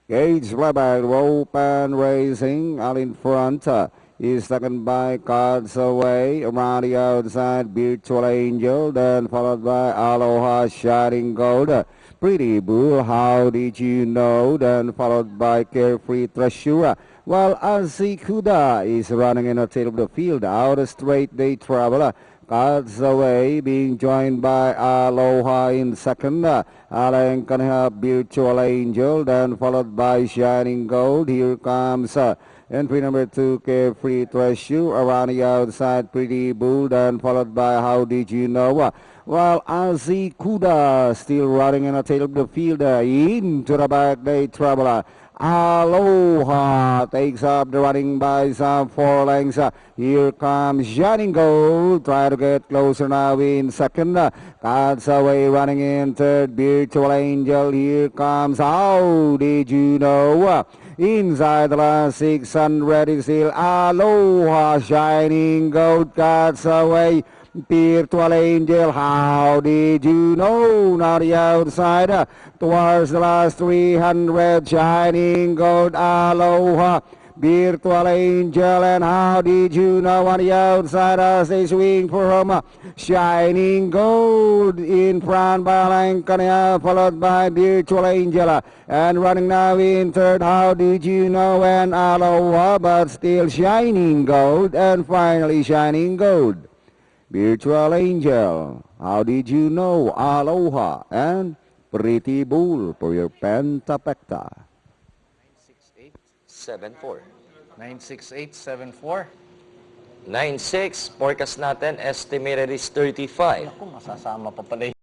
Gage Leback, Rope and Racing, out in front. Is second by Cards Away. Around the outside, Virtual Angel. Then followed by Aloha Shining Gold. Pretty Bull, How Did You Know? Then followed by Carefree Treasure. While Azikuda is running in the tail of the field. Out a straight day traveler. Cards Away being joined by Aloha in second. Alan can have Virtual Angel, then followed by Shining Gold. Here comes entry number 2, Carefree Treasure. Around the outside, Pretty Bull, then followed by How Did You Know? While Azikuda still running in the tail of the field. Into the back, they traveler. Aloha takes up the running by some 4 lengths. Here comes Shining Gold. Try to get closer now in second. Cards Away running in third. Virtual Angel. Here comes How Did You Know? Inside the last 600 is still Aloha Shining Gold. Cards Away. Virtual Angel, How Did You Know? Now the outside towards the last 300, Shining Gold, Aloha, Virtual Angel, and How Did You Know on the outside as they swing for home. Shining Gold in front by Lankania, followed by Virtual Angel, and running now in third, How Did You Know, and Aloha, but still Shining Gold, and finally Shining Gold. Virtual Angel, How Did You Know, Aloha, and Pretty Bull for your Pentapecta. 96874. 96874. 96, forecast natin, estimated is 35. Ako, masasama pa pala